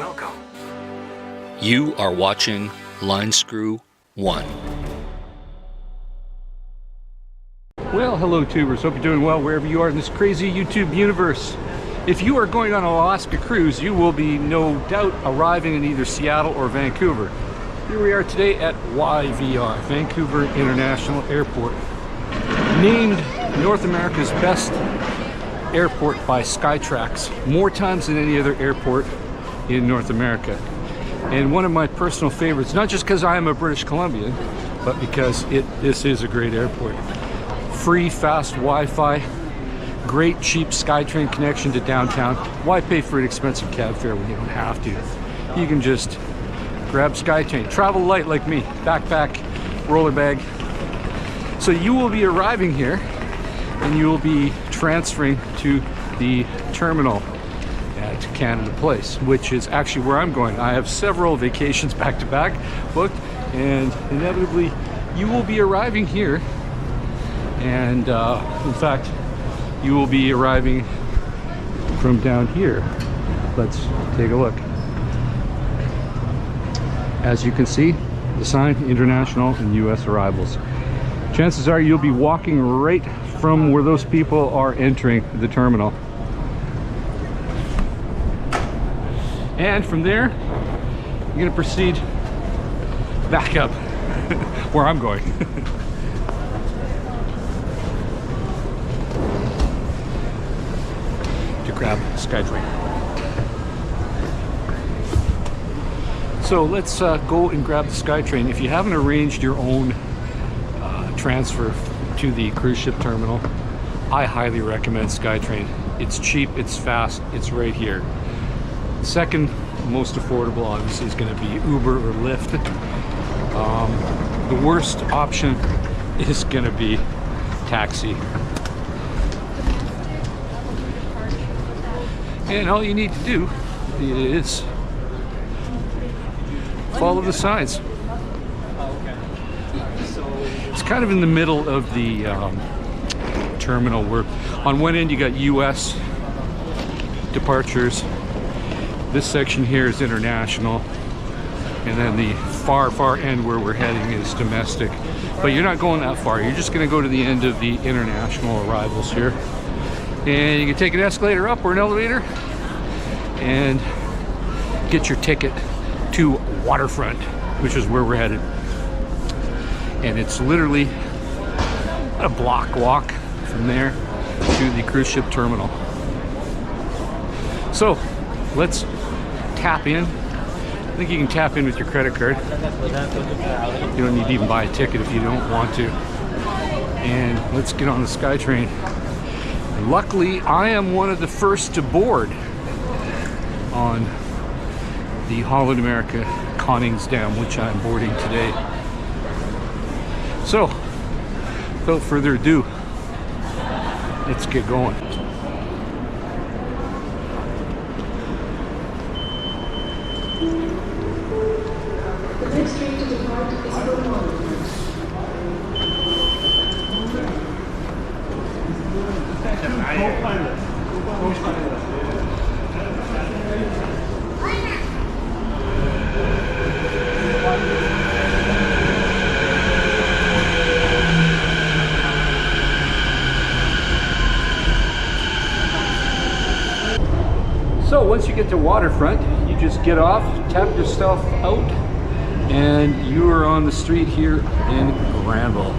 Welcome. You are watching Line Screw 1. Well, hello tubers, hope you're doing well wherever you are in this crazy YouTube universe. If you are going on an Alaska cruise, you will be no doubt arriving in either Seattle or Vancouver. Here we are today at YVR, Vancouver International Airport. Named North America's best airport by Skytrax, more times than any other airport in North America. And one of my personal favorites, not just because I am a British Columbian, but because this is a great airport. Free, fast Wi-Fi, great cheap SkyTrain connection to downtown. Why pay for an expensive cab fare when you don't have to? You can just grab SkyTrain. Travel light like me, backpack, roller bag. So you will be arriving here and you will be transferring to the terminal at Canada Place, which is actually where I'm going. I have several vacations back to back booked, and inevitably you will be arriving here. And in fact, you will be arriving from down here. Let's take a look. As you can see, the sign, international and US arrivals. Chances are you'll be walking right from where those people are entering the terminal. And from there, you're gonna proceed back up where I'm going. To grab SkyTrain. So let's go and grab the SkyTrain. If you haven't arranged your own transfer to the cruise ship terminal, I highly recommend SkyTrain. It's cheap, it's fast, it's right here. Second most affordable obviously is going to be Uber or Lyft. The worst option is going to be taxi. And all you need to do is follow the signs. It's kind of in the middle of the terminal, where on one end you got US departures. This section here is international, and then the far end where we're heading is domestic. But you're not going that far, you're just going to go to the end of the international arrivals here. And you can take an escalator up or an elevator and get your ticket to Waterfront, which is where we're headed. And it's literally a block walk from there to the cruise ship terminal. So let's tap in. I think you can tap in with your credit card. You don't need to even buy a ticket if you don't want to. And let's get on the SkyTrain. Luckily, I am one of the first to board on the Holland America Koningsdam, which I'm boarding today. So, without further ado, let's get going. So once you get to Waterfront, you just get off, tap yourself out, and you are on the street here in Granville.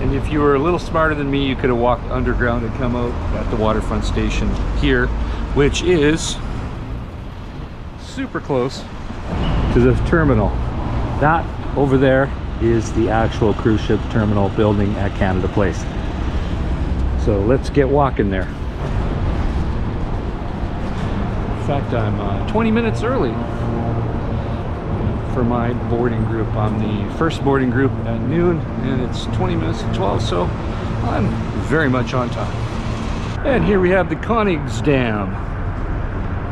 And if you were a little smarter than me, you could have walked underground and come out at the Waterfront Station here, which is super close to the terminal. That over there is the actual cruise ship terminal building at Canada Place. So let's get walking there. In fact, I'm 20 minutes early for my boarding group. I'm the first boarding group at noon, and it's 20 minutes to 12, so I'm very much on time. And here we have the Koningsdam.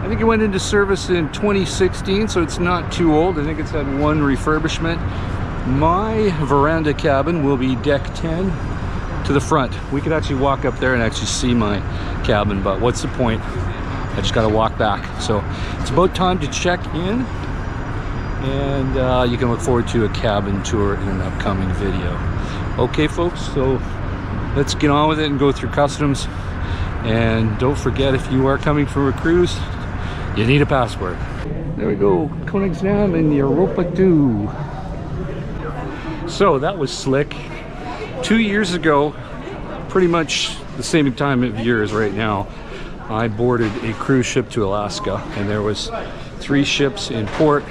I think it went into service in 2016, so it's not too old. I think it's had one refurbishment. My veranda cabin will be deck 10 to the front. We could actually walk up there and actually see my cabin, but what's the point? I just got to walk back. So it's about time to check in, and you can look forward to a cabin tour in an upcoming video. Okay folks, so let's get on with it and go through customs. And don't forget, if you are coming for a cruise, you need a passport. There we go, Koningsdam in Europa 2. So that was slick. 2 years ago, pretty much the same time of year as right now, I boarded a cruise ship to Alaska, and there was 3 ships in port,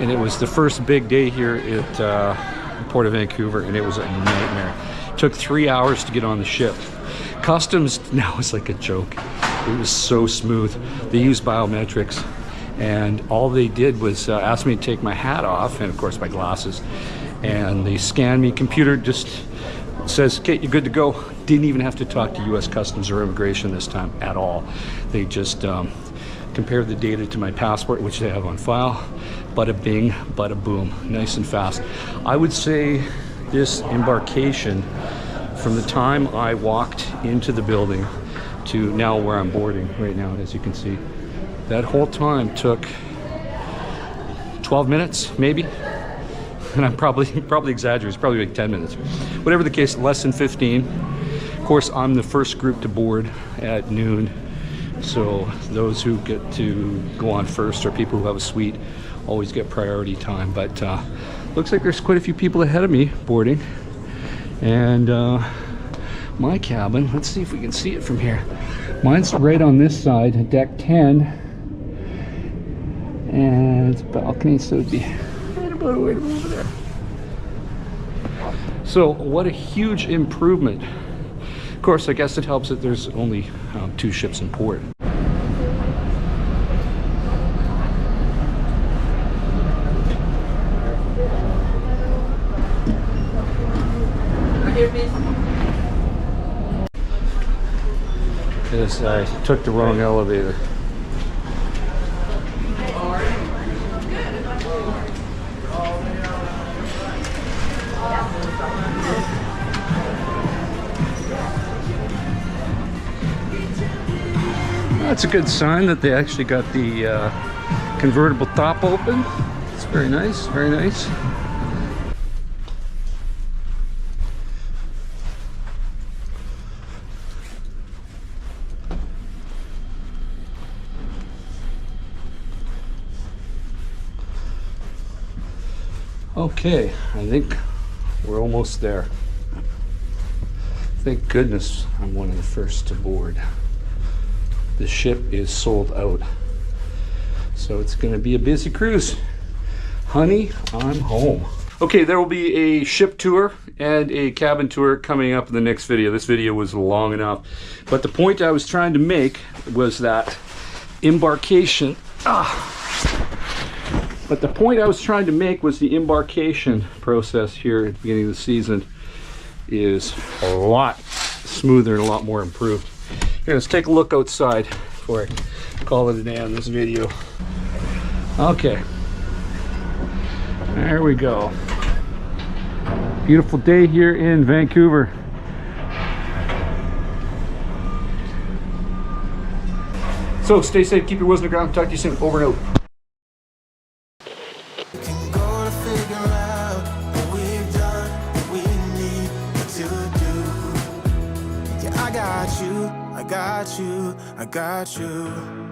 and it was the first big day here at Port of Vancouver, and it was a nightmare. It took 3 hours to get on the ship. Customs now is like a joke. It was so smooth. They used biometrics, and all they did was ask me to take my hat off, and of course my glasses, and they scanned me. Computer just says, okay, you're good to go. Didn't even have to talk to US Customs or Immigration this time at all. They just compared the data to my passport, which they have on file. Bada bing, bada boom, nice and fast. I would say this embarkation, from the time I walked into the building to now where I'm boarding right now, as you can see, that whole time took 12 minutes, maybe. And I'm probably exaggerating, it's probably like 10 minutes. Whatever the case, less than 15. Of course, I'm the first group to board at noon. So those who get to go on first, or people who have a suite, always get priority time. But looks like there's quite a few people ahead of me boarding. And my cabin, let's see if we can see it from here. Mine's right on this side, deck 10. And it's balcony, so it'd be right about a way to over there. So what a huge improvement. Of course, I guess it helps that there's only 2 ships in port. Yes, I took the wrong elevator. That's a good sign that they actually got the convertible top open. It's very nice, very nice. Okay, I think we're almost there. Thank goodness I'm one of the first to board. The ship is sold out, so it's going to be a busy cruise. Honey, I'm home. Okay, there will be a ship tour and a cabin tour coming up in the next video. This video was long enough, but the point I was trying to make was that embarkation. But the point I was trying to make was the embarkation process here at the beginning of the season is a lot smoother and a lot more improved. Here, let's take a look outside before I call it a day on this video. Okay, there we go. Beautiful day here in Vancouver. So stay safe, keep your wheels on the ground. Talk to you soon. Over and out. I got you.